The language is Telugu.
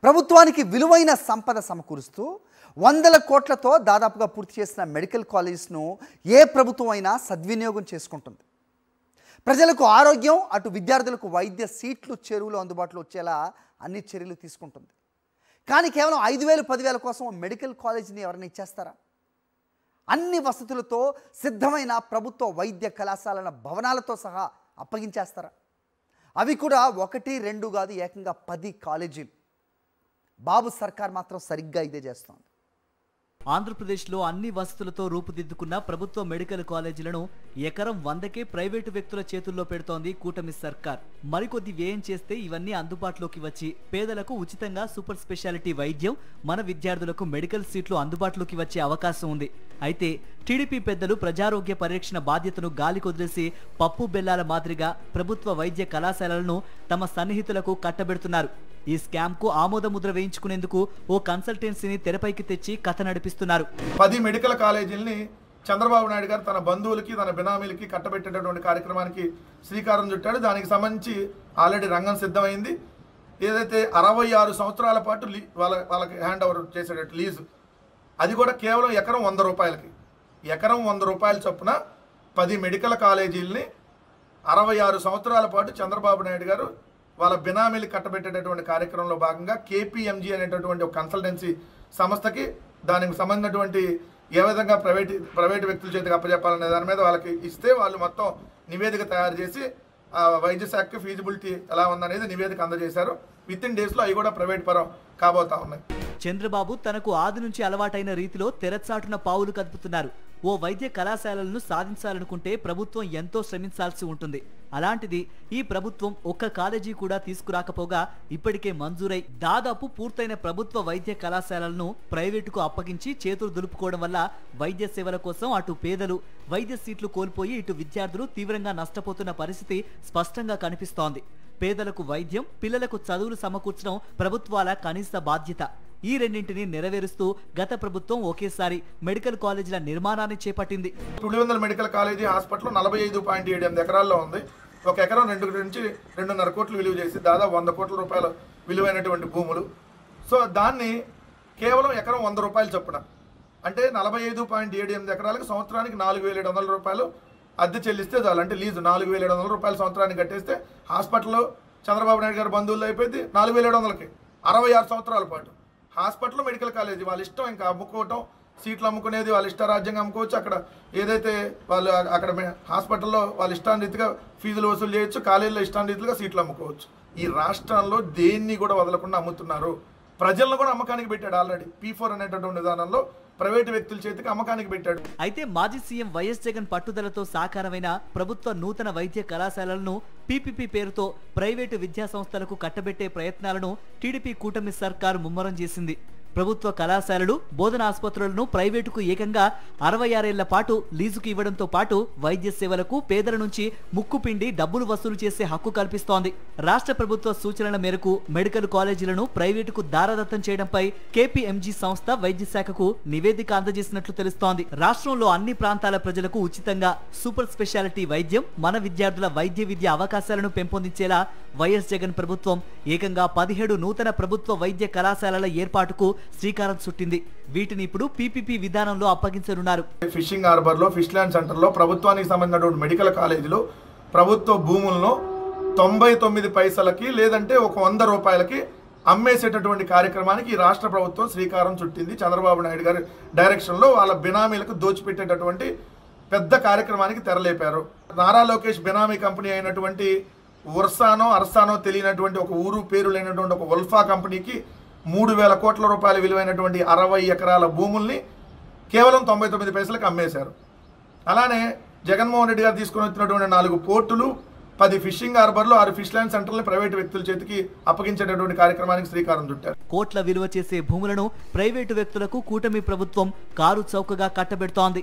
ప్రభుత్వానికి విలువైన సంపద సమకూరుస్తూ వందల కోట్లతో దాదాపుగా పూర్తి చేసిన మెడికల్ కాలేజ్ను ఏ ప్రభుత్వం అయినా సద్వినియోగం చేసుకుంటుంది. ప్రజలకు ఆరోగ్యం, అటు విద్యార్థులకు వైద్య సీట్లు చెరువులు అందుబాటులో వచ్చేలా అన్ని చర్యలు తీసుకుంటుంది. కానీ కేవలం 5,000, 10,000 కోసం మెడికల్ కాలేజీని ఎవరైనా ఇచ్చేస్తారా? అన్ని వసతులతో సిద్ధమైన ప్రభుత్వ వైద్య కళాశాలల భవనాలతో సహా అప్పగించేస్తారా? అవి కూడా 1, 2 కాదు, ఏకంగా 10 కాలేజీలు. బాబు సర్కార్ మాత్రం సరిగ్గా ఇదే చేస్తోంది. ఆంధ్రప్రదేశ్లో అన్ని వసతులతో రూపుదిద్దుకున్న ప్రభుత్వ మెడికల్ కాలేజీలను ఎకరం 100కే ప్రైవేటు వ్యక్తుల చేతుల్లో పెడుతోంది కూటమి సర్కార్. మరికొద్ది వ్యయం చేస్తే ఇవన్నీ అందుబాటులోకి వచ్చి పేదలకు ఉచితంగా సూపర్ స్పెషాలిటీ వైద్యం, మన విద్యార్థులకు మెడికల్ సీట్లు అందుబాటులోకి వచ్చే అవకాశం ఉంది. అయితే టీడీపీ పెద్దలు ప్రజారోగ్య పరిరక్షణ బాధ్యతను గాలికొదిలేసి పప్పు బెల్లాల మాదిరిగా ప్రభుత్వ వైద్య కళాశాలలను తమ సన్నిహితులకు కట్టబెడుతున్నారు. ఈ స్కామ్ కు ఆమోద ముద్ర వేయించుకునేందుకు ఓ కన్సల్టెన్సీని తెరపైకి తెచ్చి కథ నడిపిస్తున్నారు. 10 మెడికల్ కాలేజీల్ని చంద్రబాబు నాయుడు గారు తన బంధువులకి, తన బినామీలకి కట్టబెట్టేటటువంటి కార్యక్రమానికి శ్రీకారం చుట్టాడు. దానికి సంబంధించి ఆల్రెడీ రంగం సిద్ధమైంది. ఏదైతే 66 సంవత్సరాల పాటు వాళ్ళకి హ్యాండ్ ఓవర్ చేసేటట్టు లీజు, అది కూడా కేవలం ఎకరం 100 రూపాయలకి. ఎకరం 100 రూపాయల చొప్పున 10 మెడికల్ కాలేజీల్ని 66 సంవత్సరాల పాటు చంద్రబాబు నాయుడు గారు వాళ్ళ బినామీలు కట్టబెట్టేటటువంటి కార్యక్రమంలో భాగంగా KPMG అనేటటువంటి ఒక కన్సల్టెన్సీ సంస్థకి దానికి సంబంధించినటువంటి ఏ విధంగా ప్రైవేట్ వ్యక్తుల చేతికి అప్పచెప్పాలనే దాని మీద వాళ్ళకి ఇస్తే వాళ్ళు మొత్తం నివేదిక తయారు చేసి వైద్య శాఖకి ఫీజిబిలిటీ ఎలా ఉందనేది నివేదిక అందజేశారు. విత్ ఇన్ డేస్లో అవి కూడా ప్రైవేట్ పరం కాబోతా ఉన్నాయి. చంద్రబాబు తనకు ఆది నుంచి అలవాటైన రీతిలో తెరచాటున పావులు కదుపుతున్నారు. ఓ వైద్య కళాశాలలను సాధించాలనుకుంటే ప్రభుత్వం ఎంతో శ్రమించాల్సి ఉంటుంది. అలాంటిది ఈ ప్రభుత్వం ఒక్క కాలేజీ కూడా తీసుకురాకపోగా ఇప్పటికే మంజూరై దాదాపు పూర్తయిన ప్రభుత్వ వైద్య కళాశాలలను ప్రైవేటుకు అప్పగించి చేతులు దులుపుకోవడం వల్ల వైద్య సేవల కోసం అటు పేదలు వైద్య సీట్లు కోల్పోయి ఇటు విద్యార్థులు తీవ్రంగా నష్టపోతున్న పరిస్థితి స్పష్టంగా కనిపిస్తోంది. పేదలకు వైద్యం, పిల్లలకు చదువులు సమకూర్చడం ప్రభుత్వాల కనీస బాధ్యత. ఈ రెండింటిని నెరవేరుస్తూ గత ప్రభుత్వం ఒకేసారి మెడికల్ కాలేజీల నిర్మాణాన్ని చేపట్టింది. పులివెందుల మెడికల్ కాలేజీ హాస్పిటల్ 45.78 ఎకరాల్లో ఉంది. ఒక ఎకరం 2 నుంచి 2.5 కోట్లు విలువ చేసి దాదాపు 100 కోట్ల రూపాయల విలువైనటువంటి భూములు. సో దాన్ని కేవలం ఎకరం 100 రూపాయలు చొప్పున, అంటే 45.78 ఎకరాలకు సంవత్సరానికి 4,700 రూపాయలు అద్దె చెల్లిస్తే చాలు. అంటే లీజు 4,700 రూపాయలు సంవత్సరానికి కట్టేస్తే హాస్పిటల్లో చంద్రబాబు నాయుడు గారు బంధువులు అయిపోయింది 4,700కి 66 సంవత్సరాల పాటు. హాస్పిటల్, మెడికల్ కాలేజీ వాళ్ళ ఇష్టం, ఇంకా అమ్ముకోవటం, సీట్లు అమ్ముకునేది వాళ్ళ ఇష్టారాజ్యంగా అమ్ముకోవచ్చు. అక్కడ ఏదైతే వాళ్ళు అక్కడ హాస్పిటల్లో వాళ్ళ ఇష్టాన్రీతిగా ఫీజులు వసూలు చేయొచ్చు, కాలేజీలో ఇష్టాన్రీతిగా సీట్లు అమ్ముకోవచ్చు. ఈ రాష్ట్రంలో దేన్ని కూడా వదలకుండా అమ్ముతున్నారు. ప్రజలను కూడా అమ్మకానికి పెట్టాడు. ఆల్రెడీ P4 అనేటటువంటి విధానంలో ప్రైవేటు వ్యక్తుల చేతికి అమ్మకానికి పెట్టాడు. అయితే మాజీ సీఎం వైఎస్ జగన్ పట్టుదలతో సాకారమైన ప్రభుత్వ నూతన వైద్య కళాశాలలను PPP పేరుతో ప్రైవేటు విద్యా సంస్థలకు కట్టబెట్టే ప్రయత్నాలను టీడీపీ కూటమి సర్కారు ముమ్మరం చేసింది. ప్రభుత్వ కళాశాలలు, బోధన ఆసుపత్రులను ప్రైవేటుకు ఏకంగా 66 ఏళ్ల పాటు లీజుకు ఇవ్వడంతో పాటు వైద్య సేవలకు పేదల నుంచి ముక్కుపిండి డబ్బులు వసూలు చేసే హక్కు కల్పిస్తోంది. రాష్ట్ర ప్రభుత్వ సూచనల మేరకు మెడికల్ కాలేజీలను ప్రైవేటుకు దారదత్తం చేయడంపై KPMG సంస్థ వైద్య శాఖకు నివేదిక అందజేసినట్లు తెలుస్తోంది. రాష్ట్రంలో అన్ని ప్రాంతాల ప్రజలకు ఉచితంగా సూపర్ స్పెషాలిటీ వైద్యం, మన విద్యార్థుల వైద్య విద్య అవకాశాలను పెంపొందించేలా వైఎస్ జగన్ ప్రభుత్వం ఏకంగా 17 నూతన ప్రభుత్వ వైద్య కళాశాలల ఏర్పాటుకు శ్రీకారం చుట్టింది. వీటిని ఇప్పుడు PPP విధానంలో అప్పగించనున్నారు. ఫిషింగ్ హార్బర్లో, ఫిష్ ల్యాండ్ సెంటర్లో ప్రభుత్వానికి సంబంధించినటువంటి మెడికల్ కాలేజీలో ప్రభుత్వ భూములను 99 పైసలకి లేదంటే ఒక 100 రూపాయలకి అమ్మేసేటటువంటి కార్యక్రమానికి ఈ రాష్ట్ర ప్రభుత్వం శ్రీకారం చుట్టింది. చంద్రబాబు నాయుడు గారి డైరెక్షన్లో వాళ్ళ బినామీలకు దోచిపెట్టేటటువంటి పెద్ద కార్యక్రమానికి తెరలేపారు. నారా లోకేష్ బినామీ కంపెనీ అయినటువంటి అర్సానో తెలియనటువంటి ఒక ఊరు పేరు లేనటువంటి ఒక వల్ఫా కంపెనీకి 3,000 కోట్ల రూపాయల విలువైనటువంటి 60 ఎకరాల భూముల్ని కేవలం 99 పైసలకు అమ్మేశారు. అలానే జగన్మోహన్ రెడ్డి గారు తీసుకుని వచ్చినటువంటి 4 పోర్టులు, 10 ఫిషింగ్ హార్బర్లు, 6 ఫిష్ ల్యాండ్ సెంటర్లు ప్రైవేటు వ్యక్తుల చేతికి అప్పగించేటటువంటి కార్యక్రమానికి శ్రీకారం చుట్టారు. కోట్ల విలువ చేసే భూములను ప్రైవేటు వ్యక్తులకు కూటమి ప్రభుత్వం కారు చౌకగా కట్టబెడుతోంది.